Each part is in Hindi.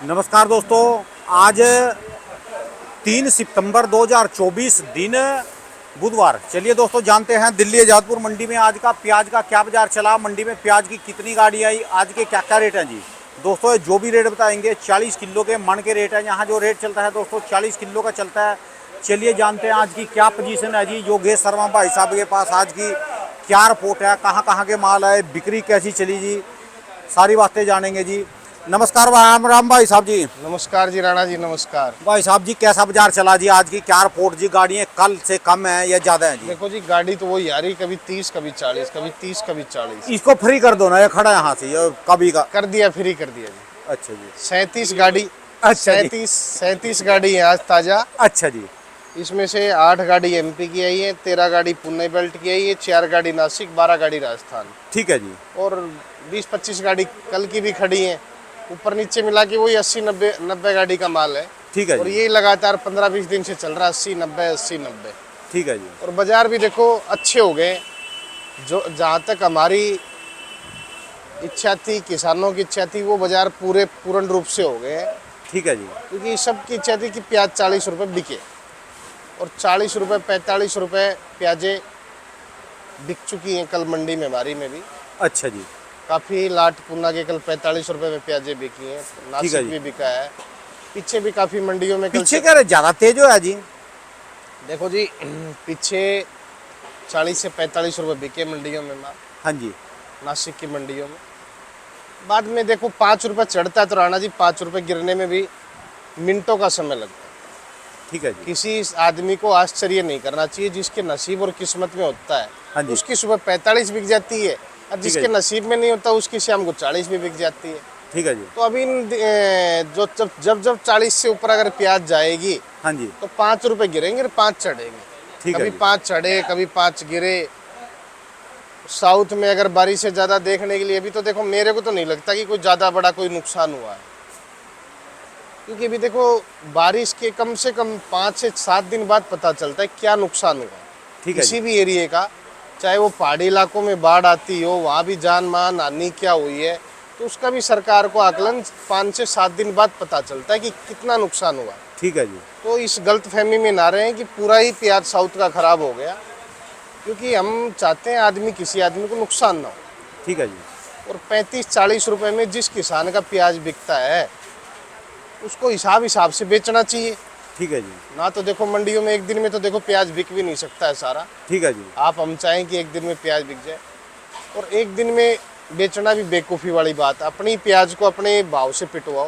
नमस्कार दोस्तों, आज 3 सितंबर 2024 दिन बुधवार। चलिए दोस्तों, जानते हैं दिल्ली आज़ादपुर मंडी में आज का प्याज का क्या बाजार चला, मंडी में प्याज की कितनी गाड़ी आई, आज के क्या क्या रेट हैं जी। दोस्तों जो भी रेट बताएंगे 40 किलो के मन के रेट है। यहाँ जो रेट चलता है दोस्तों 40 किलो का चलता है। चलिए जानते हैं आज की क्या पोजीशन है जी। योगेश शर्मा भाई साहब के पास आज की क्या रिपोर्ट है, कहाँ के माल आए, बिक्री कैसी चली जी, सारी बातें जानेंगे जी। नमस्कार राम भाई साहब जी। नमस्कार जी राणा जी, नमस्कार भाई साहब जी, कैसा बाजार चला जी, आज की क्या रिपोर्ट जी। गाड़ियाँ कल से कम है या ज्यादा है जी? देखो जी, गाड़ी तो वही आ रही, कभी 30 कभी 40, कभी 30 कभी 40। इसको फ्री कर दो ना, ये खड़ा यहाँ से, ये कभी का। कर दिया, फ्री कर दिया जी। अच्छा जी। 37 गाड़ी, अच्छा जी। 37 गाड़ी है आज ताजा। अच्छा जी। इसमें से 8 गाड़ी एमपी की आई है, 13 गाड़ी पुणे बेल्ट की आई है, 4 गाड़ी नासिक, 12 गाड़ी राजस्थान ठीक है जी। और 20-25 गाड़ी कल की भी खड़ी है। ऊपर नीचे मिला के वही 80-90 गाड़ी का माल है। ठीक है और जी। ये लगातार 15-20 दिन से चल रहा है, 80-90। ठीक है जी। और बाजार भी देखो अच्छे हो गए। जो जहाँ तक हमारी इच्छा थी, किसानों की इच्छा थी, वो बाजार पूर्ण रूप से हो गए हैं। ठीक है जी। क्योंकि सबकी इच्छा थी कि प्याज 40 रुपये बिके और 40 रुपये 45 रुपये प्याजें बिक चुकी हैं कल मंडी में, हमारी में भी। अच्छा जी। काफ़ी लाट पूना के कल 45 रुपये में प्याजें बिकी हैं, नासिक भी बिका है। पीछे भी काफ़ी मंडियों में पीछे कह रहे ज्यादा तेज हो है जी। देखो जी, पीछे 40 से 45 रुपये बिके मंडियों में माल। हाँ जी। नासिक की मंडियों में बाद में देखो 5 रुपये चढ़ता है तो राणा जी 5 रुपये गिरने में भी मिनटों का समय लगता है। ठीक है जी। किसी आदमी को आश्चर्य नहीं करना चाहिए, जिसके नसीब और किस्मत में होता है हाँ जी। उसकी सुबह 45 बिक जाती है, और जिसके नसीब में नहीं होता उसकी शाम को 40 भी बिक जाती है। ठीक है जी। तो अभी जो जब 40 से ऊपर अगर प्याज जाएगी, हाँ जी। तो 5 रुपये गिरेंगे और 5 चढ़ेंगे। ठीक है कभी जी। 5 चढ़े, कभी 5 गिरे। साउथ में अगर बारिश से ज़्यादा देखने के लिए, अभी तो देखो मेरे को तो नहीं लगता कि कोई ज़्यादा बड़ा कोई नुकसान हुआ है। क्योंकि अभी देखो बारिश के कम से कम 5 से 7 दिन बाद पता चलता है क्या नुकसान हुआ ठीक है किसी जी। भी एरिया का। चाहे वो पहाड़ी इलाकों में बाढ़ आती हो, वहाँ भी जान मान हानि क्या हुई है, तो उसका भी सरकार को आकलन 5 से 7 दिन बाद पता चलता है कि कितना नुकसान हुआ। ठीक है जी। तो इस गलतफहमी में ना रहे कि पूरा ही प्याज साउथ का खराब हो गया, क्योंकि हम चाहते हैं किसी आदमी को नुकसान ना हो। ठीक है जी। और 35-40 रुपए में जिस किसान का प्याज बिकता है उसको हिसाब से बेचना चाहिए। ठीक है जी। ना तो देखो मंडियों में एक दिन में तो देखो प्याज बिक भी नहीं सकता है सारा। ठीक है जी। हम चाहें कि एक दिन में प्याज बिक जाए, और एक दिन में बेचना भी बेवकूफ़ी वाली बात है। अपनी प्याज को अपने भाव से पिटवाओ,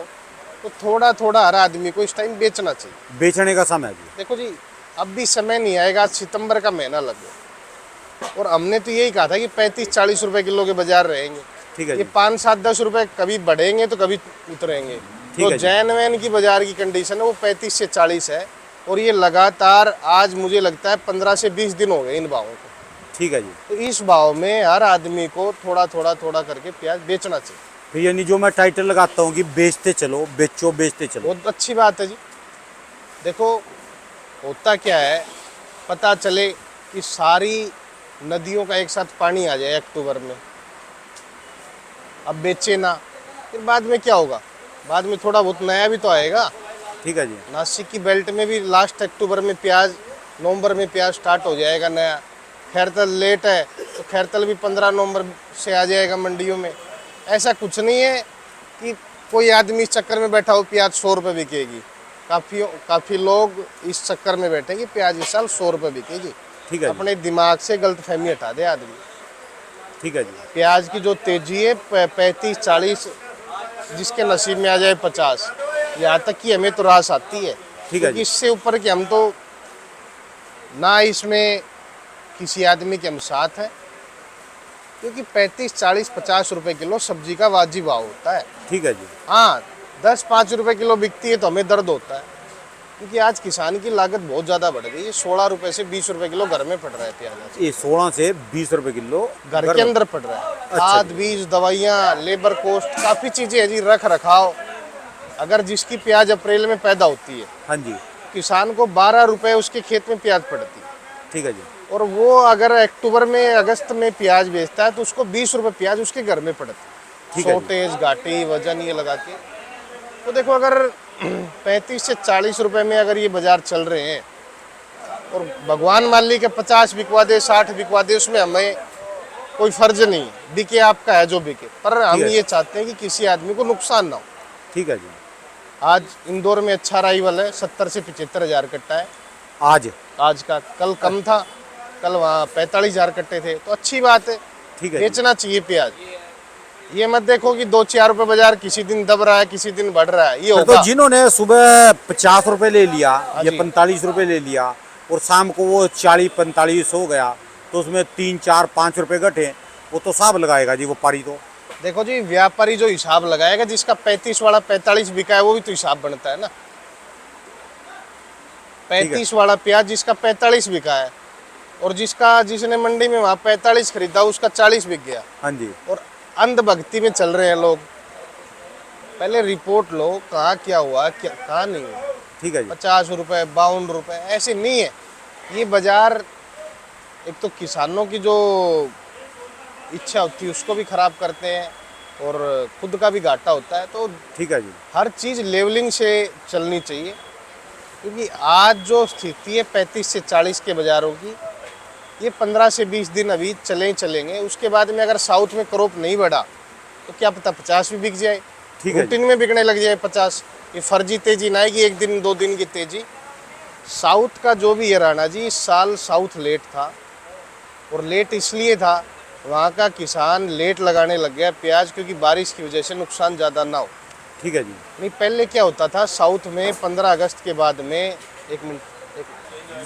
तो थोड़ा थोड़ा हर आदमी को इस टाइम बेचना चाहिए। बेचने का समय जी। देखो जी, अब भी समय नहीं आएगा, सितंबर का महीना लगे, और हमने तो यही कहा था कि 35-40 रुपए किलो के बाजार रहेंगे। ठीक है ये जी। 5-7-10 रुपए कभी बढ़ेंगे तो कभी उतरेंगे। ठीक तो है जी। जैन वैन की बाजार की कंडीशन है वो 35 से 40 है, और ये लगातार आज मुझे लगता है 15 से 20 दिन हो गए इन भावों को। ठीक है जी। तो इस भाव में हर आदमी को थोड़ा करके प्याज बेचना चाहिए। फिर यानी जो मैं टाइटल लगाता हूँ कि बेचते चलो, बेचो बेचते चलो। बहुत अच्छी बात है जी। देखो होता क्या है, पता चले कि सारी नदियों का एक साथ पानी आ जाए अक्टूबर में, अब बेचे ना, फिर बाद में क्या होगा? बाद में थोड़ा बहुत नया भी तो आएगा। ठीक है जी। नासिक की बेल्ट में भी लास्ट अक्टूबर में प्याज, नवंबर में प्याज स्टार्ट हो जाएगा नया। खैरतल लेट है तो खैरतल भी 15 नवंबर से आ जाएगा मंडियों में। ऐसा कुछ नहीं है कि कोई आदमी इस चक्कर में बैठा हो प्याज 100 रुपये बिकेगी। काफ़ी लोग इस चक्कर में बैठे कि प्याज इस साल 100 रुपये बिकेगी। ठीक है जी। अपने दिमाग से गलतफहमी हटा दे आदमी। ठीक है जी। प्याज की जो तेजी है 35-40, जिसके नसीब में आ जाए 50, यहाँ तक कि हमें तो रास आती है। ठीक है क्योंकि जी। इससे ऊपर कि हम तो ना इसमें किसी आदमी के हम साथ हैं, क्योंकि 35-40-50 रुपए किलो सब्जी का वाजिब भाव होता है। ठीक है जी। हाँ, 10-5 रुपए किलो बिकती है तो हमें दर्द होता है, क्योंकि आज किसान की लागत बहुत ज़्यादा बढ़ गई है। 16 रुपए से 20 रुपए किलो घर में पड़ रहा है प्याज। ये 16 से 20 रुपए किलो घर के अंदर पड़ रहा है। अच्छा खाद जी। बीज दवाइयाँ, लेबर कॉस्ट, काफ़ी चीज़ें है जी, रख रखाव। अगर जिसकी प्याज अप्रैल में पैदा होती है, हाँ जी। किसान को 12 रुपए उसके खेत में प्याज पड़ती है। ठीक है जी। और वो अगर अक्टूबर में अगस्त में प्याज बेचता है तो उसको 20 रुपए प्याज उसके घर में पड़ती है। ठीक है जी। शॉर्टेज, घाटी, वजन ये लगा के। तो देखो अगर 35 से 40 रुपए में अगर ये बाजार चल रहे हैं और भगवान मान ली कि 50 बिकवा दे 60 बिकवा दे, उसमें हमें कोई फर्ज नहीं है, बिके आपका है जो बिके, पर हम है। ये चाहते हैं कि किसी आदमी को नुकसान ना हो। ठीक है जी। आज इंदौर में अच्छा राइवल है, 70 से 75 हजार कट्टा है आज का। कल कम था, कल वहाँ 45 हजार कट्टे थे, तो अच्छी बात है, ठीक है जी। बेचना चाहिए प्याज। ये मत देखो कि 2-4 रुपए बाजार किसी दिन दब रहा है, किसी दिन बढ़ रहा है, ये फिर होगा। तो जिन्होंने सुबह 50 रुपए ले लिया या जी। 45 रुपए ले लिया और शाम को वो 40-45 हो गया, तो उसमें 3-4-5 रुपए घटे, वो तो साहब लगाएगा जी वो पारी तो। देखो जी, व्यापारी जो हिसाब लगाएगा, जिसका 35 वाला 45 बिका है, वो भी तो हिसाब बनता है ना। 35 वाला प्याज जिसका 45 बिका है और जिसने मंडी में वहाँ 45 खरीदा, उसका 40 बिक गया। हाँ जी। और अंधभक्ति में चल रहे हैं लोग। पहले रिपोर्ट लो, कहाँ क्या हुआ, क्या कहाँ नहीं हुआ। ठीक है जी। 50 रुपए 52 रुपए ऐसे नहीं है। ये बाजार एक तो किसानों की जो इच्छा होती है उसको भी खराब करते हैं और खुद का भी घाटा होता है। तो ठीक है जी। हर चीज़ लेवलिंग से चलनी चाहिए, क्योंकि आज जो स्थिति है 35 से 40 के बाज़ारों की, ये 15 से 20 दिन अभी चलेंगे। उसके बाद में अगर साउथ में क्रॉप नहीं बढ़ा तो क्या पता 50 भी बिक जाए, ठीक है रूटीन में बिकने लग जाए 50। ये फर्जी तेजी ना आएगी, 1 दिन 2 दिन की तेजी। साउथ का जो भी है राणा जी, इस साल साउथ लेट था, और लेट इसलिए था, वहाँ का किसान लेट लगाने लग गया प्याज, क्योंकि बारिश की वजह से नुकसान ज़्यादा ना हो। ठीक है जी। नहीं, पहले क्या होता था, साउथ में 15 अगस्त के बाद में, एक मिनट,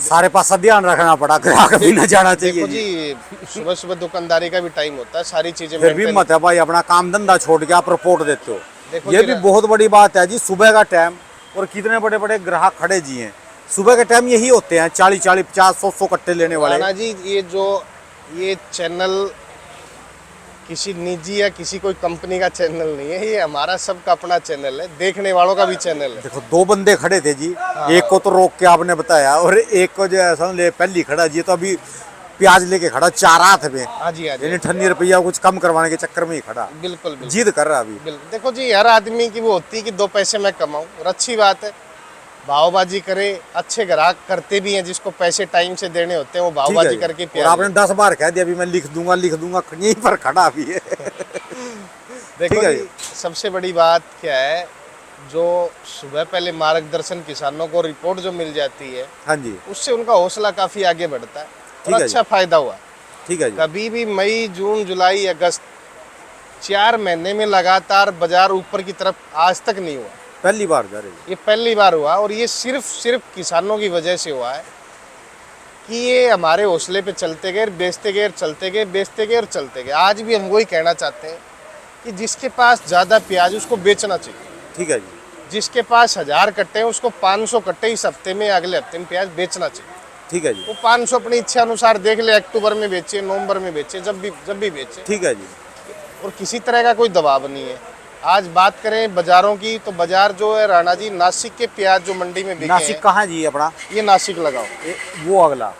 सारे पास का ध्यान रखना पड़ा, ग्राहक भी न जाना चाहिए देखो जी। जी, सुबह सुबह दुकानदारी का भी टाइम होता है, सारी चीज़ें फिर भी maintain- मत है भाई, अपना काम धंधा छोड़ के आप रिपोर्ट देते हो, देखो ये जी भी ना- बहुत बड़ी बात है जी। सुबह का टाइम और कितने बड़े बड़े ग्राहक खड़े जी हैं, सुबह के टाइम यही होते हैं, 40-40, 50-100 कट्टे लेने वाले। राणा जी, ये चैनल किसी निजी या किसी कोई कंपनी का चैनल नहीं है, ये हमारा सबका अपना चैनल है, देखने वालों का भी चैनल है। देखो 2 बंदे खड़े थे जी, एक को तो रोक के आपने बताया और एक को जो है समझ ले पहली खड़ा जी, तो अभी प्याज लेके खड़ा 4 हाथ में, हाँ जी, हाँ जी, यानी 98 रुपया कुछ कम करवाने के चक्कर में ही खड़ा, बिल्कुल बिल्कुल जिद कर रहा अभी। बिल्कुल। देखो जी, हर आदमी की वो होती है कि 2 पैसे मैं कमाऊं, और अच्छी बात है, भावबाजी करे। अच्छे ग्राहक करते भी हैं, जिसको पैसे टाइम से देने होते हैं, वो ठीक है भावबाजी जी। करके और प्याज आपने 10 बार कह दिया अभी मैं लिख दूंगा यहीं पर खड़ा अभी है। देखो ठीक है जी, सबसे बड़ी बात क्या है, जो सुबह पहले मार्गदर्शन किसानों को रिपोर्ट जो मिल जाती है, हाँ जी। उससे उनका हौसला काफ़ी आगे बढ़ता है ठीक और है अच्छा फायदा हुआ। ठीक है जी। कभी भी मई, जून, जुलाई, अगस्त 4 महीने में लगातार बाजार ऊपर की तरफ आज तक नहीं हुआ। पहली बार जा रही है। ये पहली बार हुआ, और ये सिर्फ किसानों की वजह से हुआ है कि ये हमारे हौसले पे चलते गए, बेचते गए, चलते गए, बेचते गए और चलते गए। आज भी हम वही कहना चाहते हैं कि जिसके पास ज़्यादा प्याज उसको बेचना चाहिए। ठीक है जी। जिसके पास 1000 कट्टे हैं उसको 500 कट्टे इस हफ्ते में, अगले हफ्ते में प्याज बेचना चाहिए। ठीक है जी। वो 500 अपनी इच्छा अनुसार देख ले, अक्टूबर में बेचे, नवंबर में बेचे, जब भी बेचे, ठीक है जी। और किसी तरह का कोई दबाव नहीं है। आज बात करें बाजारों की, तो बाजार जो है राणा जी, नासिक के प्याज जो मंडी में बिके नासिक हैं, कहाँ है जी अपना? ये नासिक लगाओ, वो अगला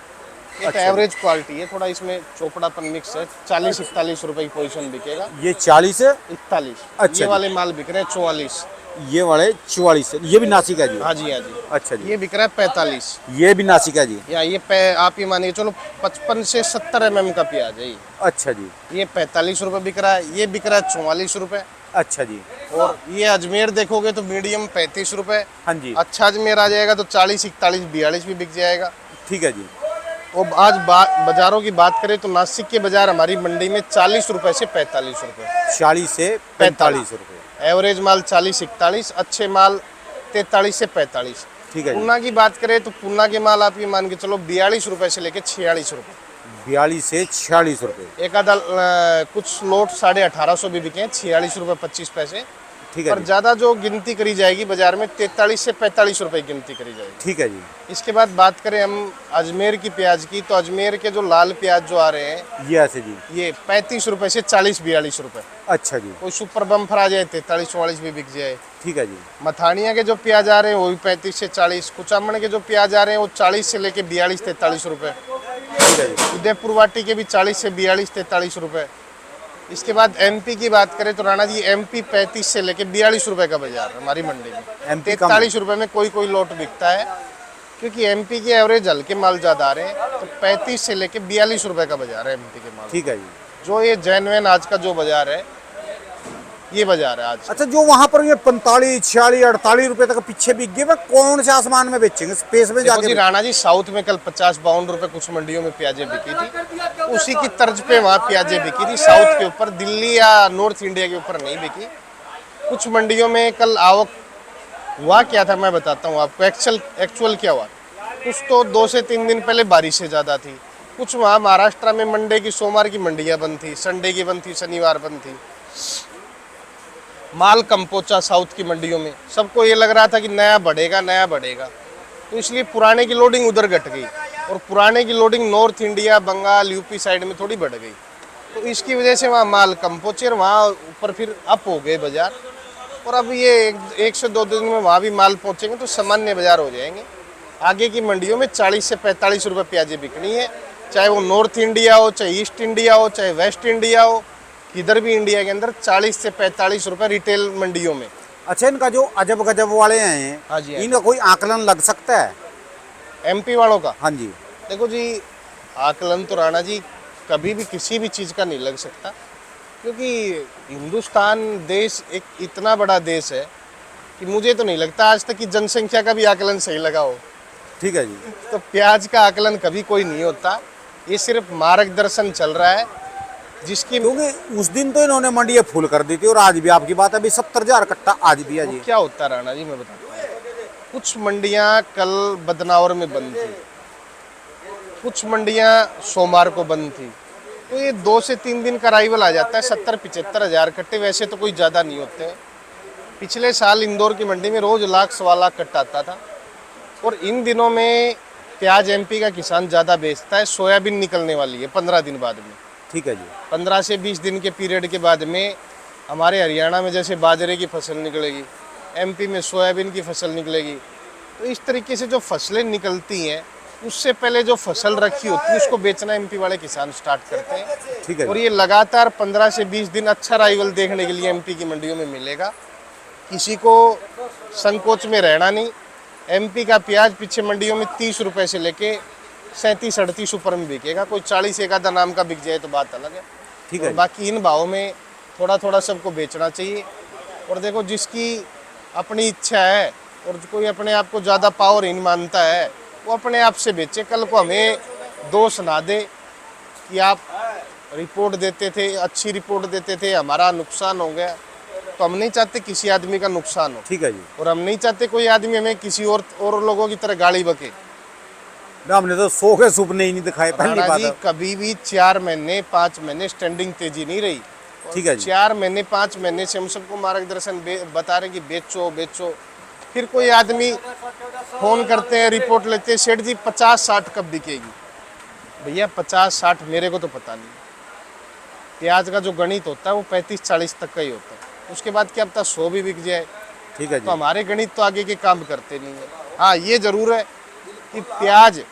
एक अच्छा। एवरेज क्वालिटी है, थोड़ा इसमें चोपड़ापन मिक्स है। 40-41 रुपए की पोजीशन बिकेगा। ये 40 है, 41। अच्छा ये जी। वाले माल बिक रहे हैं 44। ये वाले 44 है, ये भी नासिक है जी। हाँ जी, हाँ जी। अच्छा जी। ये बिक रहा है 45। ये भी नासिक है जी। या आप ये मानिए चलो 55 से 70 mm का प्याज है ये। अच्छा जी। ये 45 रुपए बिक रहा है, ये बिक रहा है 44 रुपए। अच्छा जी। और ये अजमेर देखोगे तो मीडियम 35 रुपए। हाँ जी। अच्छा अजमेर आ जाएगा तो 40, 41, 42 भी बिक जाएगा। ठीक है जी। और आज बाजारों की बात करें तो नासिक के बाजार हमारी मंडी में 40 रुपए से 45 रुपए। 40 से 45 रुपए। एवरेज माल 40-41, अच्छे माल 43 से 45। ठीक है जी। पूना की बात करें तो पूना के माल आप ये मान के चलो 42 रुपए से लेके 46 रुपए। 42 से 46 रुपए। एक आधा कुछ लोट 1850 भी बिके हैं, 46 रुपए 25 पैसे। ठीक है पर जी। ज़्यादा जो गिनती करी जाएगी बाजार में 43 से 45 रुपए की गिनती करी जाएगी। ठीक है जी। इसके बाद बात करें हम अजमेर की प्याज की, तो अजमेर के जो लाल प्याज जो आ रहे हैं, ये ऐसे जी। ये 35 रुपए से 40-42 रुपए। अच्छा जी। कोई सुपर बम्फर आ जाए 43-44 भी बिक जाए। ठीक है जी। मथानिया के जो प्याज आ रहे हैं वो भी 35 से 40। कुचामण के जो प्याज आ रहे हैं वो 40 से लेके 42-43 रुपए। ठीक है जी। उदयपुर वाटी के भी 40 से 42-43 रुपए। इसके बाद एमपी की बात करें तो राणा जी एमपी 35 से लेके 42 रुपए का बाजार है हमारी मंडी में। MP कम है। 43 रुपए में कोई कोई लॉट बिकता है, क्योंकि एमपी के एवरेज हल्के माल ज़्यादा आ रहे हैं। तो 35 से लेके 42 रुपए का बाजार है एमपी के माल। ठीक है जी। जो ये जेन्युइन आज का जो बाजार है, ये बाजार है आज। अच्छा, जो वहां पर ये 45, 46, 48 रुपए तक पीछे बिक गए, वह कौन से आसमान में बेचेंगे? स्पेस में देखो जाके जी राणा जी, साउथ में कल 50-52 रुपए कुछ मंडियों में प्याजें बिकी थी, उसी की तर्ज पे वहाँ प्याजें बिकी थी। साउथ के ऊपर, दिल्ली या नॉर्थ इंडिया के ऊपर नहीं बिकी। कुछ मंडियों में कल आवक हुआ क्या था मैं बताता हूँ आपको। एक्चुअल क्या हुआ, कुछ तो 2 से 3 दिन पहले बारिशें ज़्यादा थी। कुछ वहाँ महाराष्ट्र में मंडे की, सोमवार की मंडियाँ बंद थी, संडे की बंद थी, शनिवार बंद थी। माल कम पहुंचा साउथ की मंडियों में। सबको ये लग रहा था कि नया बढ़ेगा, नया बढ़ेगा, तो इसलिए पुराने की लोडिंग उधर घट गई और पुराने की loading north India, Bengal, UP side में थोड़ी बढ़ गई। तो इसकी वजह से वहाँ माल कम पहुँचे और वहाँ ऊपर फिर अप हो गए बाजार। और अब ये एक से 2 दिन में वहाँ भी माल पहुँचेंगे तो सामान्य बाजार हो जाएंगे। आगे की मंडियों में 40 से 45 रुपये प्याजें बिकनी है, चाहे वो नॉर्थ इंडिया हो, चाहे ईस्ट इंडिया हो, चाहे वेस्ट इंडिया हो, किधर भी इंडिया के अंदर 40 से 45 रुपए रिटेल मंडियों में। अच्छा, इनका जो अजब गजब वाले हैं, हाँ जी, हाँ जी। इनका कोई आकलन लग सकता है? एमपी वालों का? हाँ जी। देखो जी, आकलन तो राणा जी कभी भी किसी भी चीज़ का नहीं लग सकता, क्योंकि हिंदुस्तान देश एक इतना बड़ा देश है कि मुझे तो नहीं लगता आज तक कि जनसंख्या का भी आकलन सही लगा हो। ठीक है जी। तो प्याज का आकलन कभी कोई नहीं होता, ये सिर्फ मार्गदर्शन चल रहा है जिसकी। क्योंकि उस दिन तो इन्होंने मंडियाँ फुल कर दी थी और आज भी आपकी बात है, अभी 70,000 कट्टा आज भी है जी। क्या होता है राणा जी, मैं बताता हूँ। कुछ मंडियाँ कल बदनावर में बंद थी, कुछ मंडियाँ सोमवार को बंद थी, तो ये 2 से 3 दिन का अराइवल आ जाता है। 70-75 हज़ार कट्टे वैसे तो कोई ज़्यादा नहीं होते। पिछले साल इंदौर की मंडी में रोज़ 1 लाख, 1.25 लाख कट्टा आता था। और इन दिनों में प्याज एमपी का किसान ज़्यादा बेचता है। सोयाबीन निकलने वाली है 15 दिन बाद में। ठीक है जी। 15 से 20 दिन के पीरियड के बाद में हमारे हरियाणा में जैसे बाजरे की फसल निकलेगी, एमपी में सोयाबीन की फसल निकलेगी। तो इस तरीके से जो फसलें निकलती हैं, उससे पहले जो फसल रखी होती है उसको बेचना एमपी वाले किसान स्टार्ट करते हैं। ठीक है और जी। ये लगातार 15 से 20 दिन अच्छा राइवल देखने के लिए एमपी की मंडियों में मिलेगा। किसी को संकोच में रहना नहीं। एमपी का प्याज पीछे मंडियों में 30 रुपए से लेके 37-38 ऊपर में बिकेगा। कोई 40 एक आधा नाम का बिक जाए तो बात अलग है। ठीक और है। बाकी इन भावों में थोड़ा थोड़ा सबको बेचना चाहिए। और देखो, जिसकी अपनी इच्छा है और कोई अपने आप को ज़्यादा पावरहीन मानता है, वो अपने आप से बेचे। कल को हमें दोष ना दे कि आप रिपोर्ट देते थे, अच्छी रिपोर्ट देते थे, हमारा नुकसान हो गया। तो हम नहीं चाहते किसी आदमी का नुकसान हो। ठीक है जी। और हम नहीं चाहते कोई आदमी हमें किसी और लोगों की तरह गाली बके। हमने तो 100 के सपने ही नहीं दिखाए, पहली राणा बात जी, है। कभी भी 4 महीने 5 महीने स्टैंडिंग तेजी नहीं रही। ठीक है जी। 4 महीने 5 महीने से हम सबको मार्गदर्शन बता रहे हैं कि बेचो बेचो। फिर कोई आदमी फोन करते हैं, रिपोर्ट लेते हैं, सेठ जी 50-60 कब बिकेगी? भैया 50-60 मेरे को तो पता नहीं। प्याज का जो गणित होता है वो 35-40 तक का ही होता है। उसके बाद क्या पता 100 भी बिक जाए। ठीक है तो जी। हमारे गणित तो आगे के काम करते नहीं है। हाँ, ये जरूर है कि प्याज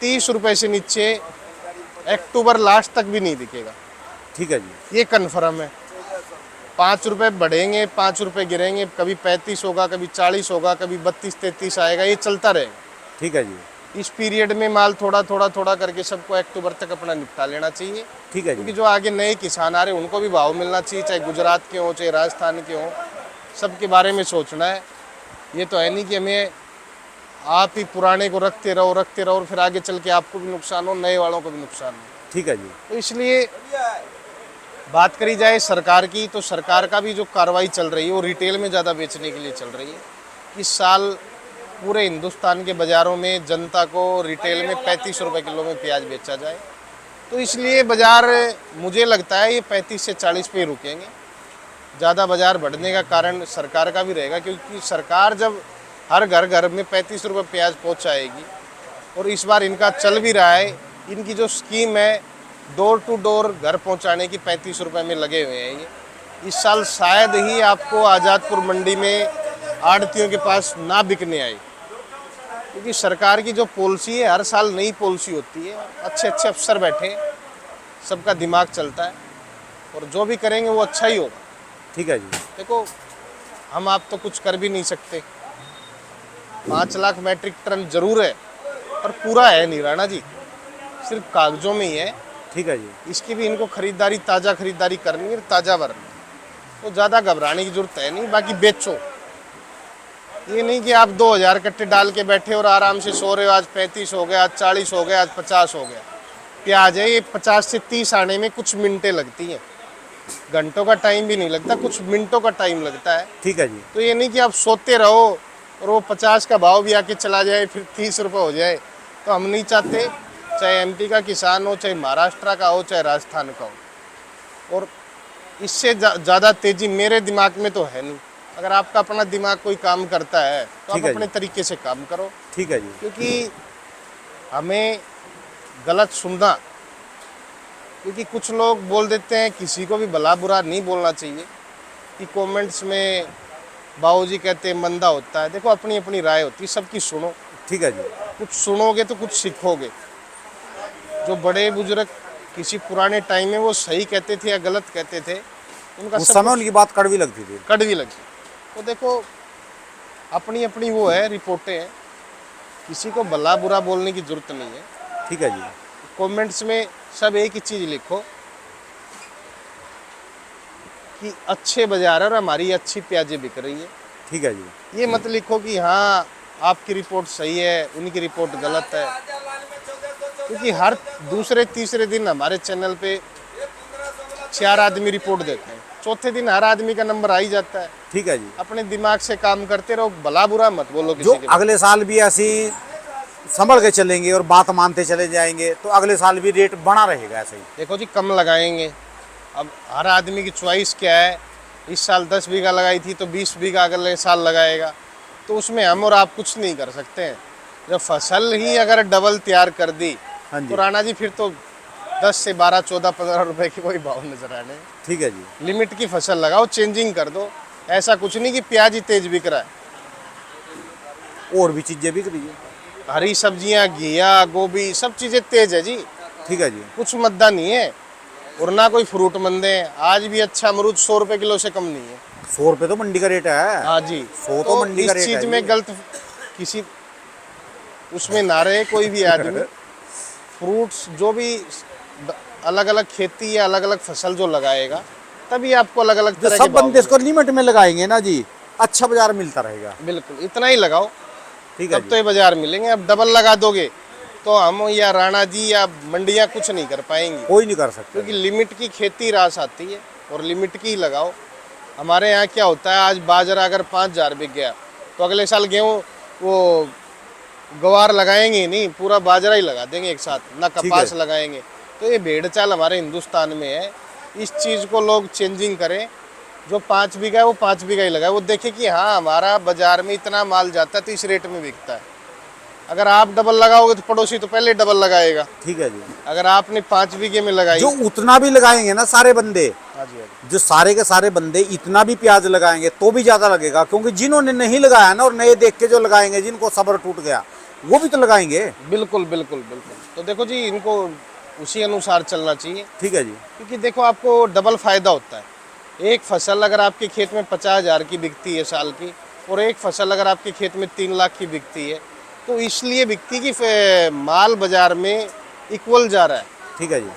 30 रुपए से नीचे अक्टूबर लास्ट तक भी नहीं बिकेगा। ठीक है जी। ये कन्फर्म है। 5 रुपए बढ़ेंगे, 5 रुपए गिरेंगे, कभी 35 होगा, कभी 40 होगा, कभी 32-33 आएगा, ये चलता रहेगा। ठीक है जी। इस पीरियड में माल थोड़ा करके सबको अक्टूबर तक अपना निपटा लेना चाहिए। ठीक है क्योंकि जी। जो आगे नए किसान आ रहे हैं उनको भी भाव मिलना चाहिए, चाहे गुजरात के हों, चाहे राजस्थान के हों, सबके बारे में सोचना है। ये तो है नहीं कि हमें आप ही पुराने को रखते रहो और फिर आगे चल के आपको भी नुकसान हो, नए वालों को भी नुकसान हो। ठीक है जी। तो इसलिए बात करी जाए सरकार की, तो सरकार का भी जो कार्रवाई चल रही है वो रिटेल में ज़्यादा बेचने के लिए चल रही है। इस साल पूरे हिंदुस्तान के बाज़ारों में जनता को रिटेल में 35 रुपये किलो में प्याज बेचा जाए। तो इसलिए बाज़ार मुझे लगता है ये 35 से 40 पे ही रुकेंगे। ज़्यादा बाज़ार बढ़ने का कारण सरकार का भी रहेगा, क्योंकि सरकार जब हर घर में 35 रुपये प्याज पहुँचाएगी, और इस बार इनका चल भी रहा है, इनकी जो स्कीम है डोर टू डोर घर पहुंचाने की 35 रुपए में लगे हुए हैं। ये इस साल शायद ही आपको आज़ादपुर मंडी में आड़तियों के पास ना बिकने आए, क्योंकि सरकार की जो पॉलिसी है, हर साल नई पॉलिसी होती है, अच्छे अच्छे अफसर बैठे, सबका दिमाग चलता है। और जो भी करेंगे वो अच्छा ही होगा। ठीक है जी। देखो हम आप तो कुछ कर भी नहीं सकते, 5 लाख मैट्रिक टन जरूर है पर पूरा है नहीं राणा जी, सिर्फ कागजों में ही है। ठीक है जी। इसकी भी इनको खरीदारी, ताज़ा खरीदारी करनी है, ताज़ा भरना, तो ज़्यादा घबराने की जरूरत है नहीं। बाकी बेचो, ये नहीं कि आप 2000 कट्टे डाल के बैठे और आराम से सो रहे हो, आज 35 हो गया, आज 40 हो गया, आज 50 हो गया। प्याज है ये 50 से 30 आने में कुछ मिनटें लगती हैं, घंटों का टाइम भी नहीं लगता, कुछ मिनटों का टाइम लगता है। ठीक है जी। तो ये नहीं कि आप सोते रहो और वो 50 का भाव भी आके चला जाए, फिर 30 रुपये हो जाए, तो हम नहीं चाहते। चाहे एमपी का किसान हो, चाहे महाराष्ट्र का हो, चाहे राजस्थान का हो। और इससे ज़्यादा तेज़ी मेरे दिमाग में तो है नहीं। अगर आपका अपना दिमाग कोई काम करता है तो ठीक आप है अपने जी। तरीके से काम करो, ठीक है जी। क्योंकि हमें गलत सुनना, क्योंकि कुछ लोग बोल देते हैं, किसी को भी भला बुरा नहीं बोलना चाहिए कि कमेंट्स में बाबूजी कहते हैं मंदा होता है। देखो अपनी अपनी राय होती है, सबकी सुनो। ठीक है जी। कुछ सुनोगे तो कुछ सीखोगे। जो बड़े बुजुर्ग किसी पुराने टाइम में वो सही कहते थे या गलत कहते थे, उनका उस सब समय कुछ उनकी बात कड़वी लगती थी। कड़वी लगी। तो देखो अपनी अपनी वो है, रिपोर्टें हैं, किसी को भला बुरा बोलने की जरूरत नहीं है। ठीक है जी। कमेंट्स में सब एक ही चीज़ लिखो कि अच्छे बाजार है और हमारी अच्छी प्याजें बिक रही है। ठीक है जी। ये मत लिखो कि हाँ आपकी रिपोर्ट सही है, उनकी रिपोर्ट गलत है, क्योंकि हर दूसरे तीसरे दिन हमारे चैनल पे 4 आदमी रिपोर्ट देते हैं, चौथे दिन हर आदमी का नंबर आ ही जाता है। ठीक है जी। अपने दिमाग से काम करते रहो, भला बुरा मत बोलो जो किसी के। अगले साल भी ऐसी संभल के चलेंगे और बात मानते चले जाएंगे तो अगले साल भी रेट बना रहेगा ऐसे ही। देखो जी कम लगाएंगे, अब हर आदमी की चॉइस क्या है। इस साल 10 बीघा लगाई थी तो 20 बीघा अगले साल लगाएगा, तो उसमें हम और आप कुछ नहीं कर सकते हैं। जब फसल ही अगर डबल तैयार कर दी हाँ जी। तो राणा जी फिर तो 10 से 12, 14, 15 रुपए की कोई भाव नजर आने। ठीक है जी। लिमिट की फसल लगाओ, चेंजिंग कर दो। ऐसा कुछ नहीं कि प्याज ही तेज बिक रहा है, और भी चीजें बिक रही है। हरी सब्जियां, घिया, गोभी, सब चीजें तेज है जी, ठीक है जी। कुछ मद्दा नहीं है। और ना कोई फ्रूट मंदे हैं। आज भी अच्छा अमरूद 100 रुपए किलो से कम नहीं है। 100 रुपये तो मंडी का रेट है। हाँ जी। 100 तो मंडी का इस रेट चीज है में जी। गलत किसी उसमें ना रहे कोई भी आदमी। फ्रूट्स जो भी अलग अलग खेती या अलग अलग फसल जो लगाएगा, तभी आपको अलग अलग जो तरह सब के भाव बंदे इसको लिमिट में लगाएंगे ना जी, अच्छा बाजार मिलता रहेगा। बिल्कुल इतना ही लगाओ, ठीक है तब तो जी। ये बाजार मिलेंगे। अब डबल लगा दोगे तो हम या राणा जी या मंडियां कुछ नहीं कर पाएंगी, कोई नहीं कर सकता। क्योंकि लिमिट की खेती रास आती है और लिमिट की ही लगाओ। हमारे यहाँ क्या होता है, आज बाजरा अगर 5000 बिक गया तो अगले साल गेहूँ वो गवार लगाएंगे ही नहीं, पूरा बाजरा ही लगा देंगे एक साथ, ना कपास लगाएंगे। तो ये भेड़ चाल हमारे हिंदुस्तान में है। इस चीज़ को लोग चेंजिंग करें। जो 5 बीघा है वो 5 बीघा ही लगाए, वो देखे कि हाँ हमारा बाजार में इतना माल जाता है तो इस रेट में बिकता है। अगर आप डबल लगाओगे तो पड़ोसी तो पहले डबल लगाएगा। ठीक है जी। अगर आपने 5 बीघे में लगाई, जो उतना भी लगाएंगे ना सारे बंदे, हाँ जी, हाँ जी, जो सारे के सारे बंदे इतना भी प्याज लगाएंगे तो भी ज्यादा लगेगा, क्योंकि जिन्होंने नहीं लगाया ना और नए देख के जो लगाएंगे, जिनको सब्र टूट गया वो भी तो लगाएंगे। बिल्कुल बिल्कुल बिल्कुल। तो देखो जी इनको उसी अनुसार चलना चाहिए, ठीक है जी। क्योंकि देखो आपको डबल फायदा होता है। एक फसल अगर आपके खेत में 50,000 की बिकती है साल की, और एक फसल अगर आपके खेत में 3 लाख की बिकती है, तो इसलिए बिकती कि माल बाजार में इक्वल जा रहा है, ठीक है जी।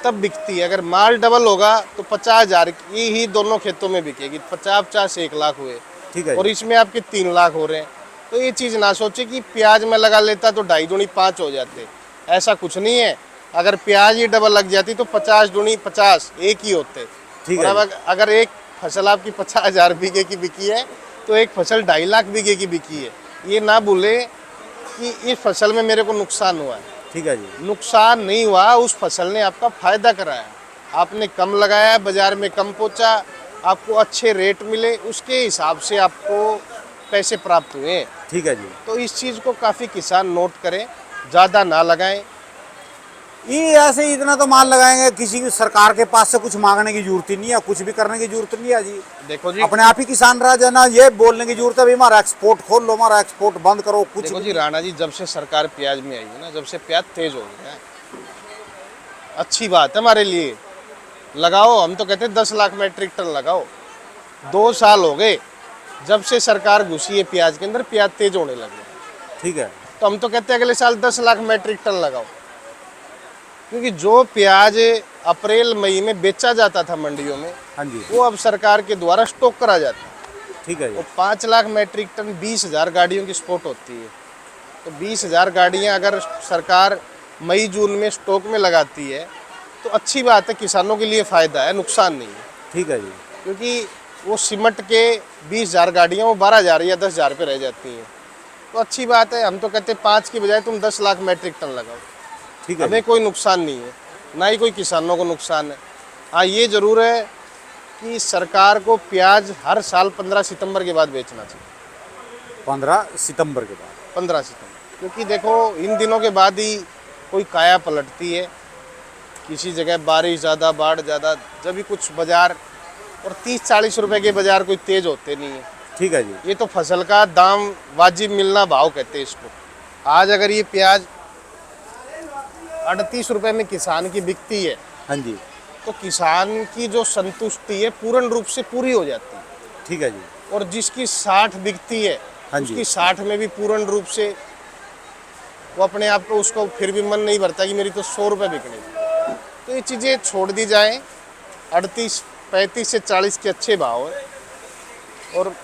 तब बिकती है। अगर माल डबल होगा तो 50,000 की ही दोनों खेतों में बिकेगी, 50 से 1 लाख हुए, ठीक है और जी। इसमें आपके 3 लाख हो रहे हैं। तो ये चीज़ ना सोचे कि प्याज में लगा लेता तो 2.5 दूनी 5 हो जाते, ऐसा कुछ नहीं है। अगर प्याज ही डबल लग जाती तो 50 दूनी 50 एक ही होते। ठीक और है अब अगर एक फसल आपकी 50,000 बीघे की बिकी है तो एक फसल 2.5 लाख बीघे की बिकी है। ये ना भूले कि इस फसल में मेरे को नुकसान हुआ है। ठीक है जी। नुकसान नहीं हुआ, उस फसल ने आपका फायदा कराया। आपने कम लगाया, बाजार में कम पहुंचा, आपको अच्छे रेट मिले, उसके हिसाब से आपको पैसे प्राप्त हुए। ठीक है जी। तो इस चीज़ को काफ़ी किसान नोट करें, ज़्यादा ना लगाएं। ये ऐसे ही इतना तो माल लगाएंगे, किसी की सरकार के पास से कुछ मांगने की जरूरत ही नहीं है, कुछ भी करने की जरूरत नहीं है जी। देखो जी, अपने आप ही किसान राज है ना, ये बोलने की जरूरत है भी हमारा एक्सपोर्ट खोल लो, हमारा एक्सपोर्ट बंद करो, कुछ देखो जी राणा जी, जब से सरकार प्याज में आई है ना, जब से प्याज तेज हो गया है, अच्छी बात है हमारे लिए। लगाओ, हम तो कहते हैं 10 लाख मेट्रिक टन लगाओ। 2 साल हो गए जब से सरकार घुसी है प्याज के अंदर, प्याज तेज होने लगे, ठीक है। तो हम तो कहते हैं अगले साल 10 लाख मेट्रिक टन लगाओ। क्योंकि जो प्याज अप्रैल मई में बेचा जाता था मंडियों में, हाँ जी, वो अब सरकार के द्वारा स्टॉक करा जाता है। ठीक है जी। वो 5 लाख मेट्रिक टन 20,000 गाड़ियों की स्पोर्ट होती है। तो 20,000 गाड़ियाँ अगर सरकार मई जून में स्टॉक में लगाती है तो अच्छी बात है, किसानों के लिए फ़ायदा है, नुकसान नहीं है। ठीक है जी। क्योंकि वो सिमट के 20,000 गाड़ियाँ वो 12,000 या 10,000 पे रह जाती हैं, तो अच्छी बात है। हम तो कहते हैं 5 की बजाय तुम 10 लाख मेट्रिक टन लगाओ, ठीक है हमें कोई नुकसान नहीं है, ना ही कोई किसानों को नुकसान है। हाँ, ये ज़रूर है कि सरकार को प्याज हर साल 15 सितंबर के बाद बेचना चाहिए। 15 सितंबर के बाद। 15 सितंबर, क्योंकि देखो इन दिनों के बाद ही कोई काया पलटती है। किसी जगह बारिश ज़्यादा, बाढ़ ज़्यादा, जब भी कुछ बाज़ार और 30-40 रुपए के बाज़ार कोई तेज़ होते नहीं है। ठीक है जी। ये तो फसल का दाम वाजिब मिलना भाव कहते हैं इसको। आज अगर ये प्याज 38 रुपए में किसान की बिकती है, हाँ जी, तो किसान की जो संतुष्टि है पूर्ण रूप से पूरी हो जाती है। ठीक है जी। और जिसकी 60 बिकती है, हाँ जी। उसकी 60 में भी पूर्ण रूप से वो अपने आप को, उसको फिर भी मन नहीं भरता कि मेरी तो 100 रुपये बिकने। तो ये चीज़ें छोड़ दी जाएं। 38, 35 से 40 के अच्छे भाव है, और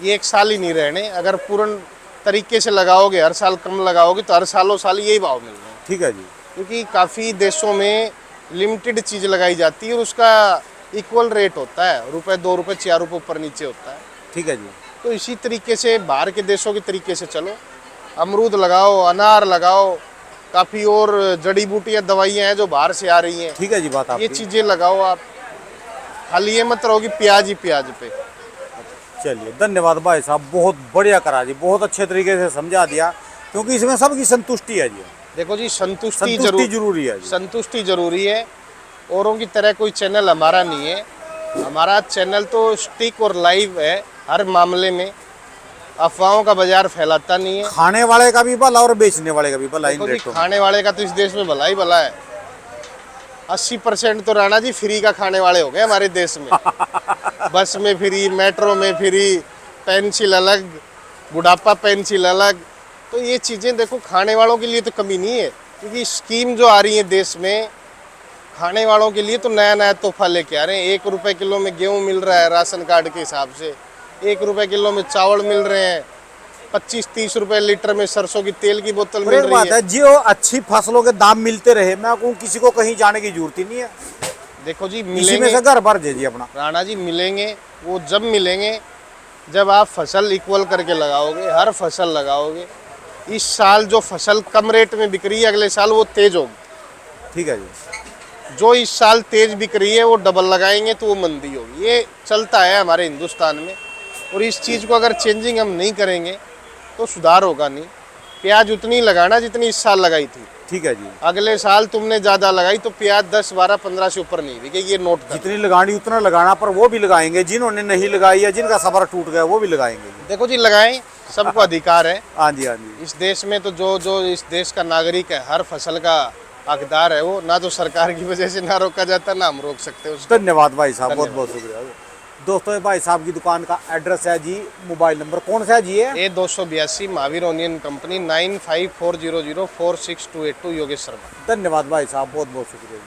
ये एक साल ही नहीं रहने। अगर पूर्ण तरीके से लगाओगे, हर साल कम लगाओगे, तो हर सालों साल यही भाव मिल रहे हैं। ठीक है जी। क्योंकि काफ़ी देशों में लिमिटेड चीज़ लगाई जाती है और उसका इक्वल रेट होता है, रुपए 2 रुपए 4 रुपए ऊपर नीचे होता है। ठीक है जी। तो इसी तरीके से बाहर के देशों के तरीके से चलो, अमरूद लगाओ, अनार लगाओ, काफ़ी और जड़ी बूटियाँ दवाइयाँ हैं जो बाहर से आ रही हैं, ठीक है जी, बात ये आपकी। चीज़ें लगाओ आप। खाली ये मत रहो कि प्याज ही प्याज पे। चलिए, धन्यवाद भाई साहब, बहुत बढ़िया करा जी, बहुत अच्छे तरीके से समझा दिया, क्योंकि इसमें सबकी संतुष्टि है जी। देखो जी, संतुष्टि संतुष्टि जरूरी है जी। संतुष्टि जरूरी है। औरों की तरह कोई चैनल हमारा नहीं है। हमारा चैनल तो स्टिक और लाइव है, हर मामले में अफवाहों का बाजार फैलाता नहीं है। खाने वाले का भी भला और बेचने वाले का भी भला इन देखो जी, रेटों में। खाने वाले का तो इस देश में भला ही भला है। 80% तो राणा जी फ्री का खाने वाले हो गए हमारे देश में। बस में फ्री, मेट्रो में फ्री, पेंसिल अलग, बुढ़ापा पेंसिल अलग। तो ये चीज़ें देखो, खाने वालों के लिए तो कमी नहीं है, क्योंकि स्कीम जो आ रही है देश में खाने वालों के लिए, तो नया नया तोहफा लेके आ रहे हैं। 1 रुपए किलो में गेहूँ मिल रहा है राशन कार्ड के हिसाब से, 1 रुपए किलो में चावल मिल रहे हैं, 25-30 रुपए लीटर में सरसों की तेल की बोतल और मिल एक रही बात है। है, जो अच्छी फसलों के दाम मिलते रहे, मैं कहूँ किसी को कहीं जाने की जरूरत ही नहीं है, देखो जी, इसी में मिलेंगे से घर भर जी अपना। राणा जी, मिलेंगे वो जब मिलेंगे जब आप फसल इक्वल करके लगाओगे, हर फसल लगाओगे। इस साल जो फसल कम रेट में बिक रही है, अगले साल वो तेज होगी। ठीक है जी। जो इस साल तेज बिक रही है वो डबल लगाएंगे तो वो मंदी होगी। ये चलता है हमारे हिंदुस्तान में, और इस चीज़ को अगर चेंजिंग हम नहीं करेंगे तो सुधार होगा नहीं। प्याज उतनी लगाना जितनी इस साल लगाई थी। ठीक है जी। अगले साल तुमने ज़्यादा लगाई तो प्याज 10, 12, 15 से ऊपर नहीं बिकेगी, ये नोट कर। जितनी लगानी उतना लगाना, पर वो भी लगाएंगे जिन्होंने नहीं लगाई है, जिनका सबर टूट गया, वो भी लगाएंगे जी। देखो जी, लगाएं, सबको अधिकार है। हाँ जी, हाँ जी। इस देश में तो जो जो इस देश का नागरिक है, हर फसल का हकदार है वो। ना तो सरकार की वजह से ना रोका जाता, ना हम रोक सकते उसको। धन्यवाद भाई साहब, बहुत बहुत शुक्रिया दोस्तों। ये भाई साहब की दुकान का एड्रेस है जी, मोबाइल नंबर कौन सा है जी? ये A282 Mahavir onion company, 9540046282 Yogesh Sharma. धन्यवाद भाई साहब, बहुत बहुत शुक्रिया।